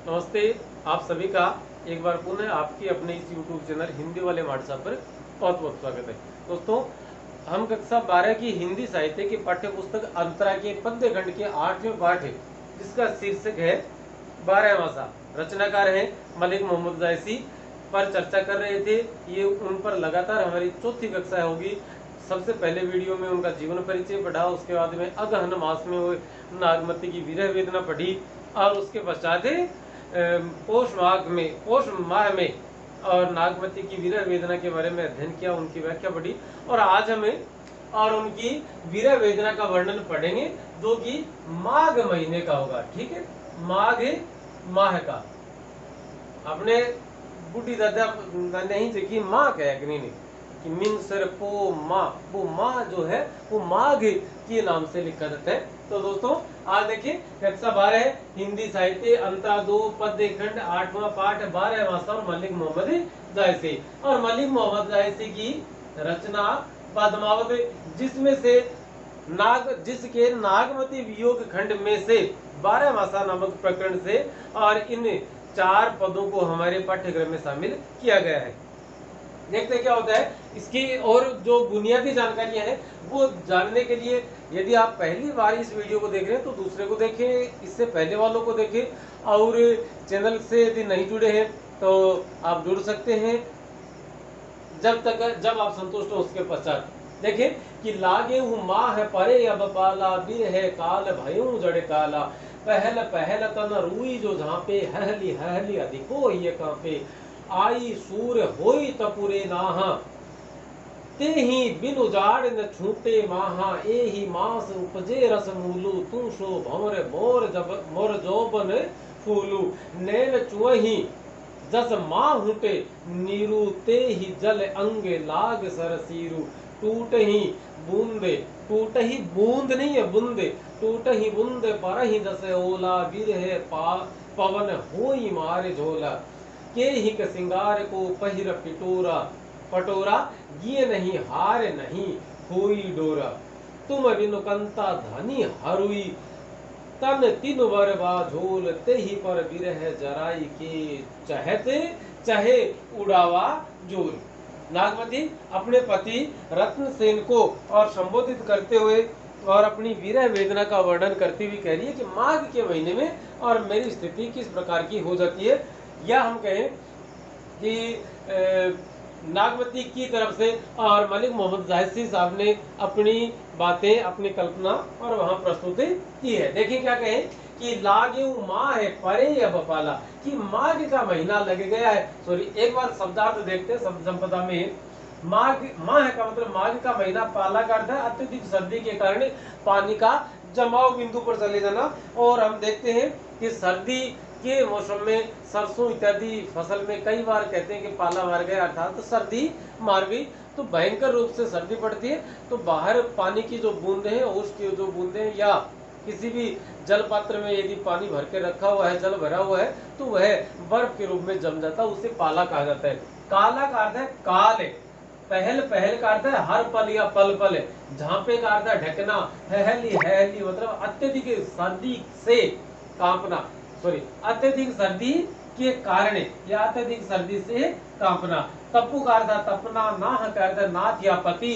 नमस्ते। आप सभी का एक बार पुनः आपकी अपने इस यूट्यूब चैनल हिंदी वाले व्हाट्सएप पर बहुत बहुत स्वागत है। दोस्तों, हम कक्षा 12 की हिंदी साहित्य की पाठ्य पुस्तक अंतरा के पद्य खंड के 8वें पाठ है, जिसका शीर्षक है 12 मासा। रचनाकार है मलिक मोहम्मद जायसी पर चर्चा कर रहे थे। ये उन पर लगातार हमारी चौथी कक्षा होगी। सबसे पहले वीडियो में उनका जीवन परिचय पढ़ा, उसके बाद में अगहन मास में हुए नागमती की विरह वेदना पढ़ी, और उसके पश्चात पौष माह में और नागमती की विरह वेदना के बारे में अध्ययन किया, उनकी व्याख्या पढ़ी। और आज हमें और उनकी विरह वेदना का वर्णन पढ़ेंगे, जो कि माघ महीने का होगा। ठीक है, माघ माह का। आपने बूढ़ी दादा नहीं देखी माँ क्या कि नहीं कि मिन सर पो माँ, वो माँ जो है वो माघ के नाम से लिखा जाता है। तो दोस्तों, आज देखिए कक्षा 12 हिंदी साहित्य अंतरा 2 पद्य खंड 8वां पाठ 12 मासा और मलिक मोहम्मद जायसी। और मलिक मोहम्मद जायसी की रचना पद्मावत, जिसमें से जिसके नागमती वियोग खंड में से 12 मासा नामक प्रकरण से और इन 4 पदों को हमारे पाठ्यक्रम में शामिल किया गया है। देखते क्या होता है इसकी, और जो बुनियादी जानकारियां हैं वो जानने के लिए यदि आप पहली बार इस वीडियो को देख रहे हैं तो दूसरे को देखें, इससे पहले वालों को देखें, और चैनल से यदि नहीं जुड़े हैं तो आप जुड़ सकते हैं जब आप संतुष्ट हो। उसके पश्चात देखें कि लागे हूँ माँ है परे अब पाला, बीर है काल भयूं जड़े काला, पहल पहल तन रुई जो जहाँ पे हहली हहली अधिको ये कांपे, आई सूर होई तपुरे नाहा, ते ही बिन उजाड़ न छूटे माहा, ए ही मास उपजे रस मूलू, तू सो भंवर मोर जोबन फूलू, नैन चुवही जस माँ हुटे नीरू, ते ही जल अंगे लाग सरसीरू, टूट ही बूंद नहीं है बूंदे, टूट ही बूंद पर ही जस ओला, बिर है पवन होई मारे झोला, के ही के सिंगार को पहिर पटोरा, ये नहीं हार नहीं होई डोरा, तुम बिनु कंता धनी हरुई, तन तीन वर झोल, ते ही पर बिरह जराई के, चहते चहे उड़ावा जोर। नागमती अपने पति रत्नसेन को और संबोधित करते हुए और अपनी विरह वेदना का वर्णन करती हुई कह रही है कि माघ के महीने में और मेरी स्थिति किस प्रकार की हो जाती है। या हम कहें कि नागमती की तरफ से और मलिक मोहम्मद जायसी साहब ने अपनी बातें, अपनी कल्पना और वहां प्रस्तुत की है। देखिए क्या कहें कि लागे माँ है परे अब पाला, कि माघ का महीना लग गया है। सॉरी, एक बार शब्दार्थ देखते हैं शब्द संपदा में। माघ का मतलब माघ का महीना, पाला का अर्थ है अत्यधिक सर्दी के कारण पानी का जमाव बिंदु पर चले जाना। और हम देखते हैं कि सर्दी के मौसम में सरसों इत्यादि फसल में कई बार कहते हैं कि पाला मार गया, अर्थात तो सर्दी मार गई, तो भयंकर रूप से सर्दी पड़ती है। तो बाहर पानी की जो बूंदे हैं, उसकी जो बूंदे या किसी भी जल पात्र में यदि पानी भर के रखा हुआ है, जल भरा हुआ है, तो वह बर्फ के रूप में जम जाता है, उसे पाला कहा जाता है। काला का अर्थ है काल, पहल का अर्थ है हर पल या पल पल, झांपे का अर्थ है ढकना, हहली मतलब अत्यधिक सर्दी से कांपना, सॉरी अत्यधिक सर्दी के कारण या अत्यधिक सर्दी से कांपना। तप्पू का अर्थ तपना, नाह का अर्थ नाथ या पति,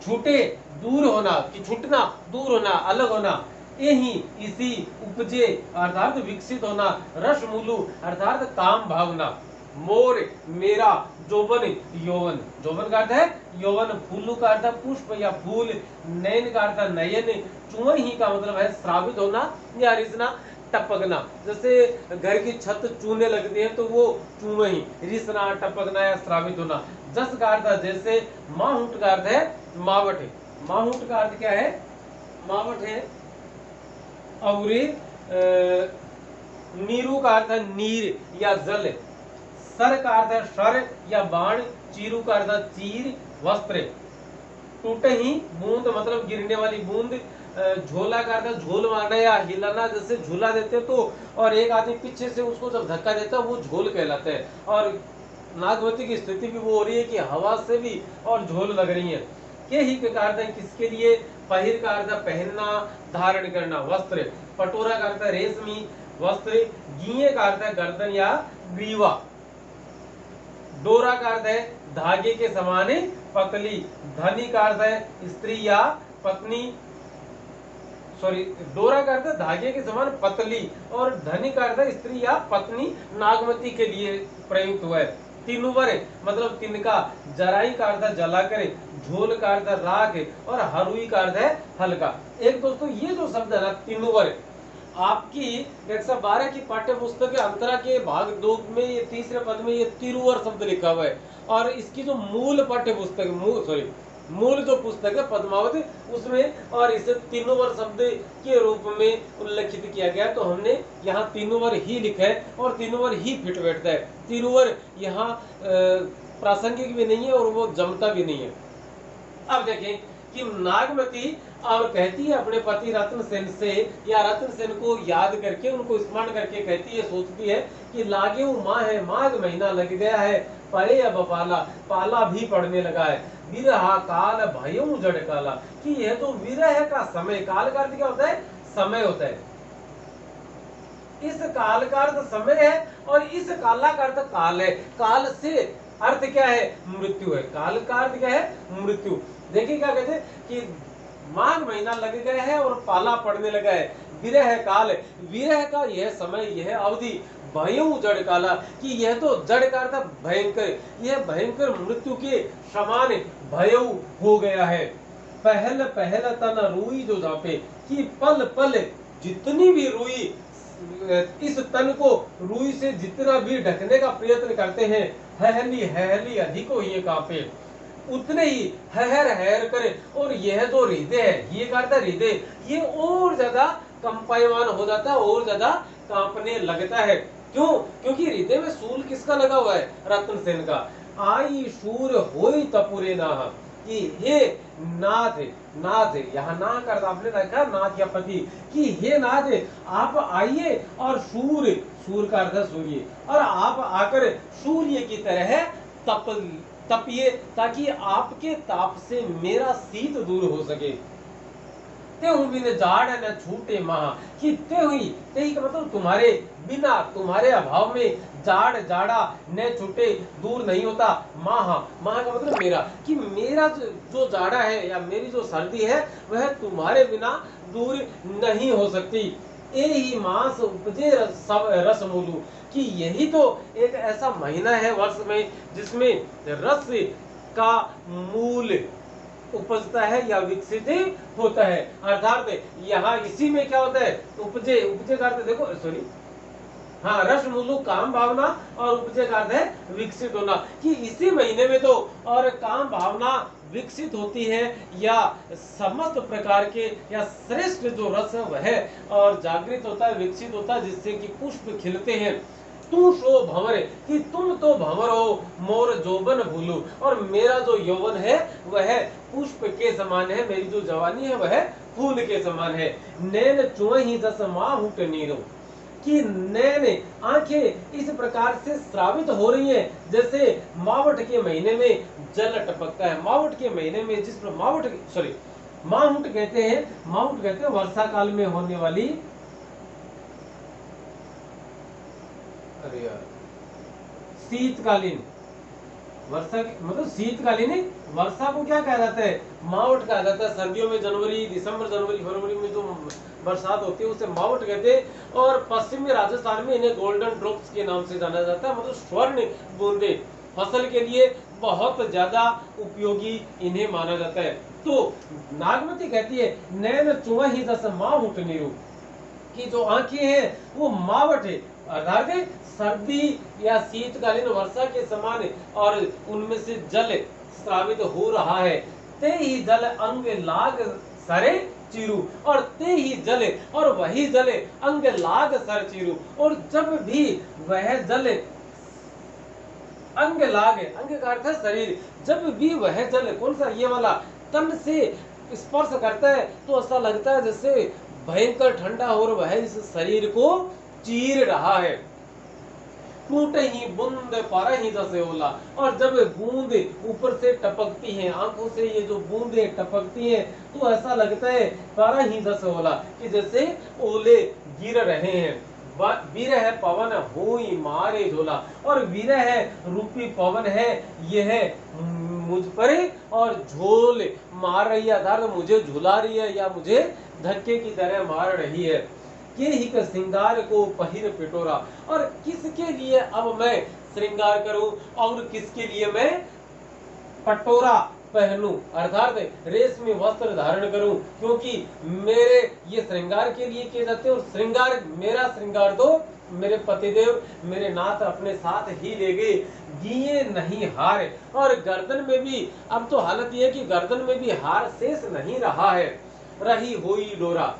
छूटे दूर होना, कि छूटना, दूर होना, अलग होना, यही इसी उपजे अर्थात विकसित होना, रस मूलू अर्थात काम भावना, मोर मेरा, जोबन यौवन का अर्थ है यौवन, फूलू का अर्थ है पुष्प या फूल, नयन का अर्थ है नयन, चुवही का मतलब है श्रावित होना या रिसना, टपकना। जैसे घर की छत चूने लगती है तो वो चुवही, रिसना, टपकना या श्रावित होना। जस का अर्थ है जैसे, माहुट का अर्थ है मावट, माहुट का अर्थ क्या है, मावट है। और नीरू का अर्थ है नीर या जल, सर का अर्थ है शर या बाण, चीरू का अर्थ है चीर, वस्त्र। टूटे ही बूंद मतलब गिरने वाली बूंद, झोला का अर्थ है झोल मारना या हिलाना, जैसे झूला देते तो और एक आदमी पीछे से उसको जब धक्का देता है वो झोल कहलाता है। और नागवती की स्थिति भी वो हो रही है कि हवा से भी और झोल लग रही है। के ही का अर्थ है किसके लिए, पहिर का अर्थ है पहनना, धारण करना, वस्त्र। पटोरा का अर्थ है रेशमी, वस्त्र, गीये का अर्थ है गर्दन या ग्रीवा, डोरा का अर्थ है धागे के समान पतली, धनी का अर्थ है स्त्री या पत्नी, सॉरी डोरा का अर्थ है धागे के समान पतली और धनी का अर्थ है स्त्री या पत्नी, नागमती के लिए प्रयुक्त हुआ है। तिनुवर मतलब तिनका, जराई का अर्थ है जला करे, झोल का अर्थ है राख और हरुई का अर्थ है हल्का। एक दोस्तों ये जो शब्द है ना तिनुवर, आपकी 112 की पाठ्य पुस्तक के अंतरा के भाग 2 में ये तीसरे पद में ये तिरुवर शब्द लिखा हुआ है और इसकी जो मूल पाठ्य पुस्तक मूल जो पुस्तक है पद्मावत उसमें और इसे तिनुवर शब्द के रूप में उल्लेखित किया गया, तो हमने यहाँ तिनुवर ही लिखा है और तिनुवर ही फिट बैठता है। तिरुवर यहाँ प्रासंगिक भी नहीं है और वो जमता भी नहीं है। अब देखें कि नागमती और कहती है अपने पति रतन सेन से या रतन सेन को याद करके उनको स्मरण करके कहती है, सोचती है कि लागे माह है, माघ महीना लग गया है, परे अब पाला, पाला भी पड़ने लगा है, विरहा काल भयऊ जड़ काला, कि यह तो विरह का समय, काल का अर्थ क्या होता है? समय होता है। इस काल का अर्थ समय है और इस काला का अर्थ काल है। काल से अर्थ क्या है? मृत्यु है। काल का अर्थ क्या है? मृत्यु। देखिए क्या कहते हैं कि माघ महीना लग गया है और पाला पड़ने लगा है, विरह काल, विरह का यह समय, यह अवधि, भयऊ जड़ काला, कि यह तो जड़ का अर्थ भयंकर, यह भयंकर मृत्यु के समान भयऊ हो गया है। पहल पहल तन रुई जो जापे, कि पल पल जितनी भी रुई इस तन को रुई से जितना भी ढकने का प्रयत्न करते हैं, हहली हहली अधिको ये कांपे, उतने ही हहर हहर करे, और यह जो हृदय है, ये करता हृदय, ये और ज्यादा कंपायमान हो जाता है, और ज्यादा कांपने लगता है। क्यों? क्योंकि हृदय में सूल किसका लगा हुआ है? रतन सेन का। आई शूर होई तपुरे नाह, कि हे नाथ, नाथ यहाँ ना कर आपने रखा नाथ या पति, कि हे नाथ आप आइए और सूर्य, सूर्य का अर्थ सूर्य, और आप आकर सूर्य की तरह तपिए, ताकि आपके ताप से मेरा शीत दूर हो सके। तेहु बिन जाड़ न छूटे महा, कि तेही का मतलब तुम्हारे बिना, तुम्हारे अभाव में जाड़ जाड़ा न छूटे, दूर नहीं होता। महा, महा का मतलब मेरा, कि मेरा जो जाड़ा है या मेरी जो सर्दी है वह तुम्हारे बिना दूर नहीं हो सकती। यही मास उपजे रस मूलू, कि यही तो एक ऐसा महीना है वर्ष में जिसमें रस का मूल उपजता है या विकसित होता है। अर्थात यहाँ इसी में क्या होता है? उपजे, उपजे का अर्थ देखो, सॉरी हाँ, रस मूलू काम भावना और उपजे का अर्थ है विकसित होना, कि इसी महीने में तो और काम भावना विकसित होती है या समस्त प्रकार के या श्रेष्ठ जो रस है वह और जागृत होता है, विकसित होता है, जिससे कि पुष्प खिलते हैं। तू सो भंवर, कि तुम तो भंवर हो, मोर जोबन भूलू, और मेरा जो यौवन है वह पुष्प के समान है, मेरी जो जवानी है वह फूल के समान है। नैन चुही दस माहुट नीरो, कि नैन आंखें इस प्रकार से श्रावित हो रही हैं जैसे मावट के महीने में जल टपकता है। मावट के महीने में जिस पर मावट, सॉरी माहुट कहते हैं, माहुट कहते हैं वर्षा काल में होने वाली, अरे यार शीतकालीन, वर्षा मतलब शीतकालीन वर्षा को क्या कहा जाता है? मावट कहा जाता है। सर्दियों में जनवरी, दिसंबर, जनवरी, फरवरी में जो बरसात होती है उसे मावट कहते हैं, और पश्चिमी राजस्थान में इन्हें गोल्डन ड्रॉप्स के नाम से जाना जाता है, मतलब स्वर्ण बूंदे, फसल के लिए बहुत ज्यादा उपयोगी इन्हें माना जाता है। तो नागमती कहती है नैन चुही दस माहुट नीरू, की जो आंखें हैं वो मावट है, अर्थात सर्दी या शीतकालीन वर्षा के समान, और उनमें से जल स्रावित हो रहा है। ते ही जल अंग लाग सरे चिरू, और ते ही जल, और वही जल अंग लाग सर चिरू, और जब भी वह जल अंग लाग, अंग का अर्थ है शरीर, जब भी वह जल, कौन सा? ये वाला, तन से स्पर्श करता है तो ऐसा लगता है जैसे भयंकर ठंडा और वह इस शरीर को चीर रहा है। टूटे ही बूंद पर ही जैसे ओला, और जब बूंद ऊपर से टपकती हैं, आंखों से ये जो बूंदे टपकती हैं तो ऐसा लगता है पर ही जैसे ओला, कि जैसे ओले गिर रहे हैं। विरह पवन होई मारे झोला, और विरह रूपी पवन है यह मुझ पर और झोल मार रही है, अर्थात मुझे झुला रही है या मुझे धक्के की तरह मार रही है। के हिक श्रृंगार को पहिर पिटोरा, और किसके लिए अब मैं श्रृंगार करूं और किसके लिए मैं पटोरा पहनूं, अर्थात रेशमी वस्त्र धारण करूं, क्योंकि मेरे ये श्रृंगार के लिए किए जाते हैं, और श्रृंगार मेरा श्रृंगार तो मेरे पतिदेव मेरे नाथ अपने साथ ही ले गए, दिए नहीं हार। और गर्दन में भी अब तो हालत यह है कि गर्दन में भी हार शेष नहीं रहा है, रही हुई डोरा,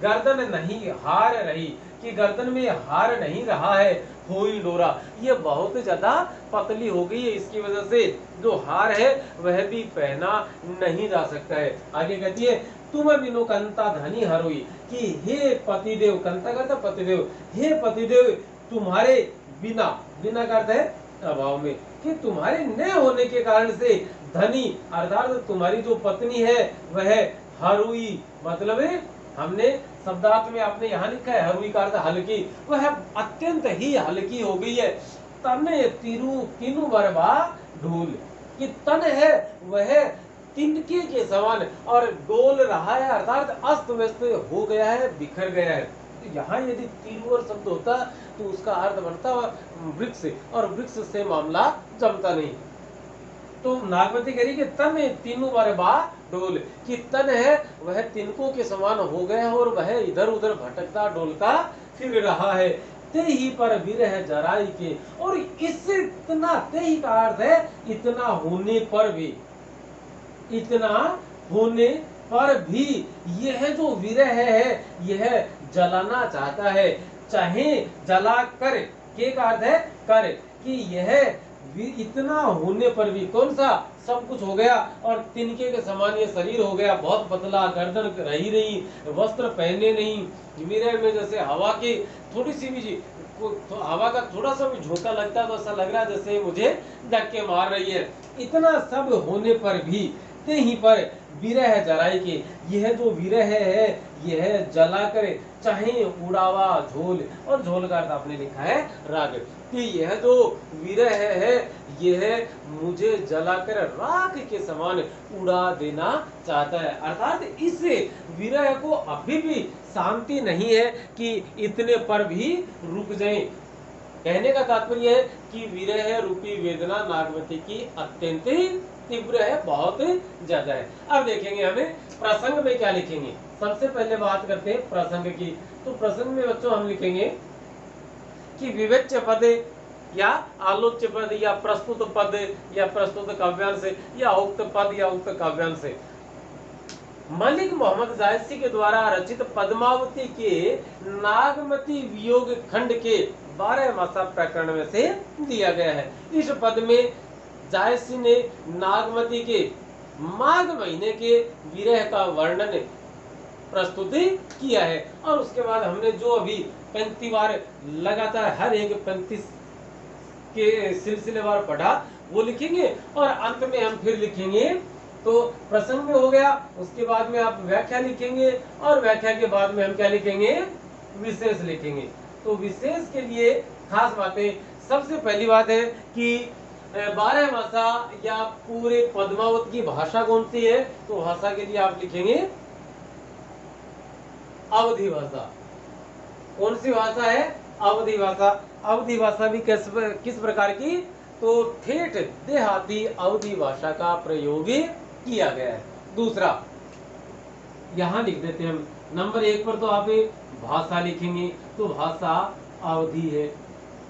गर्दन नहीं हार रही, कि गर्दन में हार नहीं रहा है, हुई डोरा ये बहुत ज्यादा पतली हो गई है, इसकी वजह से जो हार है वह भी पहना नहीं जा सकता है। आगे कहती है तुम बिनु कंता धनी हरोई, कि हे पतिदेव, कंता कहता पतिदेव, हे पतिदेव तुम्हारे बिना, बिना का अर्थ है अभाव में, कि तुम्हारे न होने के कारण से धनी अर्थात तुम्हारी जो पत्नी है वह हरुई, मतलब है हमने शब्दार्थ में आपने यहाँ लिखा है हरुई का अर्थ हल्की, वह अत्यंत ही हल्की हो गई है। तने तीनू बरबा ढोल, कि तन है वह तिनके के समान और डोल रहा है, अर्थात अस्त व्यस्त हो गया है, बिखर गया है। यहाँ यदि तीनू शब्द होता तो उसका अर्थ बनता वृक्ष, और वृक्ष से मामला जमता नहीं। तो नागवती कह रही कि तन तीनों बार बा डोल, कि तन है वह तिनकों के समान हो गया और वह इधर उधर भटकता डोलता फिर रहा है। ते ही पर विरह जराई के, और इससे इतना, ते ही का अर्थ है इतना होने पर भी, इतना होने पर भी यह जो विरह है यह जलाना चाहता है, चाहे जला कर, के का अर्थ है कर, कि यह इतना होने पर भी, कौन सा, सब कुछ हो गया और तिनके के समान ये शरीर हो गया, बहुत पतला, गर्दन रही नहीं, वस्त्र पहने नहीं, विरह में जैसे हवा की थोड़ी सी भी तो हवा का थोड़ा सा भी झोंका लगता है तो ऐसा लग रहा है जैसे मुझे धक्के मार रही है। इतना सब होने पर भी ते ही पर विरह जराई के, यह जो विरह है यह जला करे, चाहे उड़ावा झोल, और झोल का अर्थ आपने लिखा है राग, कि यह जो विरह है यह मुझे जलाकर राख के समान उड़ा देना चाहता है, अर्थात इस विरह को अभी भी शांति नहीं है कि इतने पर भी रुक जाए। कहने का तात्पर्य है कि विरह रूपी वेदना नागवती की अत्यंत तीव्र है, बहुत ज्यादा है। अब देखेंगे हमें प्रसंग में क्या लिखेंगे। सबसे पहले बात करते हैं प्रसंग की। तो प्रसंग में बच्चों हम लिखेंगे कि विवेच्य पद या आलोच्य पद या प्रस्तुत पद या प्रस्तुत काव्यांश या उक्त पद या उक्त काव्यांश मलिक मोहम्मद जायसी के द्वारा रचित पद्मावती के नागमती वियोग खंड के 12 मासा प्रकरण में से दिया गया है। इस पद में जायसी ने नागमती के माघ महीने के विरह का वर्णन प्रस्तुत किया है, और उसके बाद हमने जो अभी 35 बार लगातार हर एक 35 के सिलसिलेवार पढ़ा वो लिखेंगे, और अंत में हम फिर लिखेंगे। तो प्रसंग में हो गया, उसके बाद में आप व्याख्या लिखेंगे, और व्याख्या के बाद में हम क्या लिखेंगे, विशेष लिखेंगे। तो विशेष के लिए खास बातें, सबसे पहली बात है कि 12 भाषा या पूरे पद्मावत की भाषा कौन सी है, तो भाषा के लिए आप लिखेंगे अवधी भाषा। कौन सी भाषा है, अवधी भाषा। अवधी भाषा भी किस प्रकार की, तो ठेठ देहाती अवधी भाषा का प्रयोग किया गया है। दूसरा यहां लिख देते हैं हम, नंबर 1 पर तो आप भाषा लिखेंगे, तो भाषा अवधी है।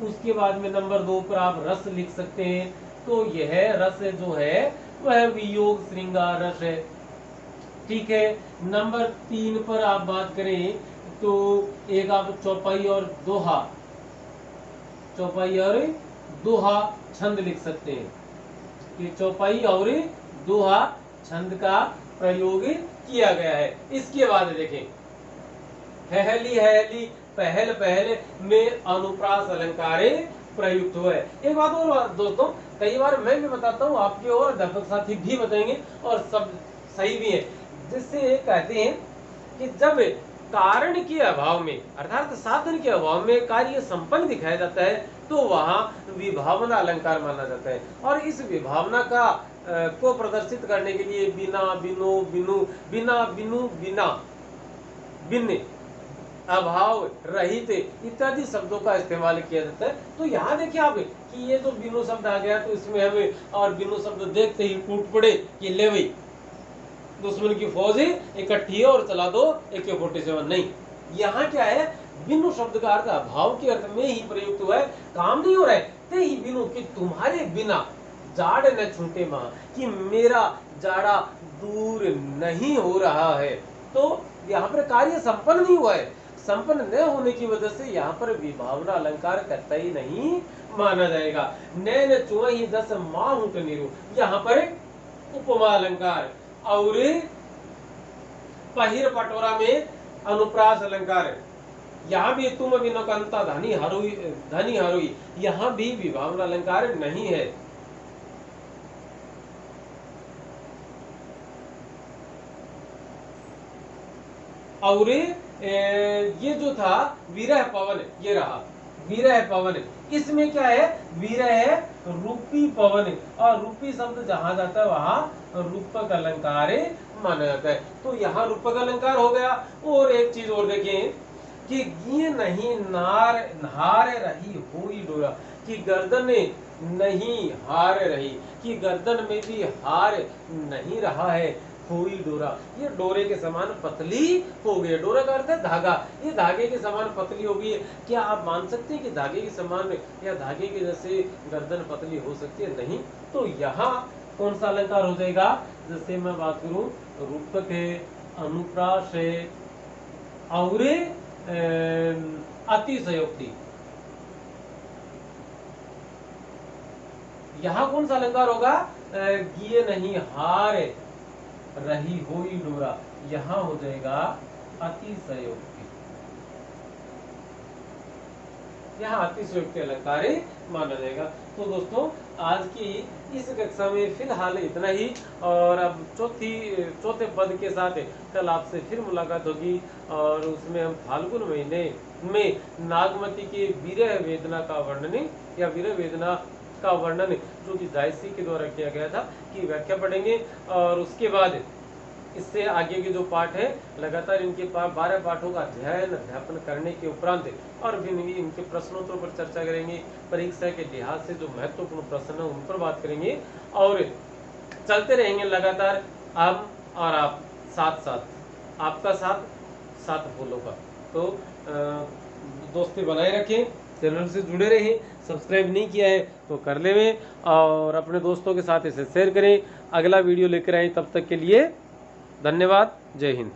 उसके बाद में नंबर 2 पर आप रस लिख सकते हैं, तो यह रस जो है वह वियोग श्रृंगार रस है, ठीक है। नंबर 3 पर आप बात करें तो एक आप चौपाई और दोहा, चौपाई और दोहा छंद लिख सकते हैं, कि चौपाई और दोहा छंद का प्रयोग किया गया है। इसके बाद देखें हेहली हेहली पहल पहल में अनुप्रास अलंकार प्रयुक्त हुआ है। एक बात और दोस्तों, कई बार मैं भी बताता हूँ, आपके और अध्यापक साथी भी बताएंगे और सब सही भी है, जिससे कहते हैं कि जब कारण के अभाव में अर्थात साधन के अभाव में कार्य संपन्न दिखाया जाता है तो वहां विभावना अलंकार माना जाता है। और इस विभावना का को प्रदर्शित करने के लिए बिना, बिनु, बिनु, बिना, बिनु, बिना, भिन्न, अभाव, रहित इत्यादि शब्दों का इस्तेमाल किया जाता है। तो यहाँ देखिए आप कि ये जो बिनु शब्द आ गया तो इसमें हमें और बिनु शब्द देखते ही टूट पड़े कि ले भाई दुश्मन की फौज इकट्ठी है और चला दो AK-47। नहीं, यहाँ क्या है, बिनु शब्द का अर्थ अभाव के अर्थ में ही प्रयुक्त हुआ है। काम नहीं हो रहा है ते ही बिनु कि तुम्हारे बिना जाड़ न छूटे मां, कि मेरा जाड़ा दूर नहीं हो रहा है। तो यहाँ पर कार्य संपन्न नहीं हुआ है। संपन्न न होने की वजह से यहाँ पर विभावना अलंकार करता ही नहीं माना जाएगा। नैन चुआही दस माहुट निरु, यहाँ पर उपमा अलंकार और पहिर पटोरा में अनुप्रास अलंकार। यहाँ भी तुम बिनो कंता धनी हरुई, यहाँ भी विभावना अलंकार नहीं है। और ये जो था विरह पवन, ये रहा विरह पवन। इसमें क्या है, विरह रूपी पवन, और रूपी शब्द जहां जाता है वहां रूपक अलंकार माना जाता है। तो यहाँ रूपक अलंकार हो गया। और एक चीज और देखें कि ये नहीं नार हार रही हुई डोरा, कि गर्दन नहीं हार रही, कि गर्दन में भी हार नहीं रहा है हुई डोरा, ये डोरे के समान पतली हो गई। डोरा का अर्थ है धागा, ये धागे के समान पतली हो गई है। क्या आप मान सकते हैं कि धागे के समान या धागे के जैसे गर्दन पतली हो सकती है? नहीं। तो यहाँ कौन सा अलंकार हो जाएगा? जैसे मैं बात करूं, रूपक है, अनुप्रास है और अतिशयोक्ति। यहाँ कौन सा अलंकार होगा? गिये नहीं हार रही हुई डोरा, यहाँ हो जाएगा अतिशयोक्ति। यहाँ अतिशयोक्ति अलंकार माना जाएगा। तो दोस्तों आज की इस कक्षा में फिलहाल इतना ही, और अब चौथे पद के साथ कल आपसे फिर मुलाकात होगी, और उसमें हम फाल्गुन महीने में नागमती के विरह वेदना का वर्णन या विरह वेदना का वर्णन जो कि जायसी के द्वारा किया गया था की व्याख्या पढ़ेंगे। और उसके बाद इससे आगे के जो पाठ है लगातार इनके 12 पाठों का अध्ययन करने के उपरांत और भी इनके प्रश्नोत्तरों पर चर्चा करेंगे। परीक्षा के लिहाज से जो महत्वपूर्ण प्रश्न है उन पर बात करेंगे, और चलते रहेंगे लगातार हम और आप साथ साथ, आपका साथ फूलों का। तो दोस्ती बनाए रखें, चैनल से जुड़े रहें। सब्सक्राइब नहीं किया है तो कर लें, और अपने दोस्तों के साथ इसे शेयर करें। अगला वीडियो लेकर आए, तब तक के लिए धन्यवाद। जय हिंद।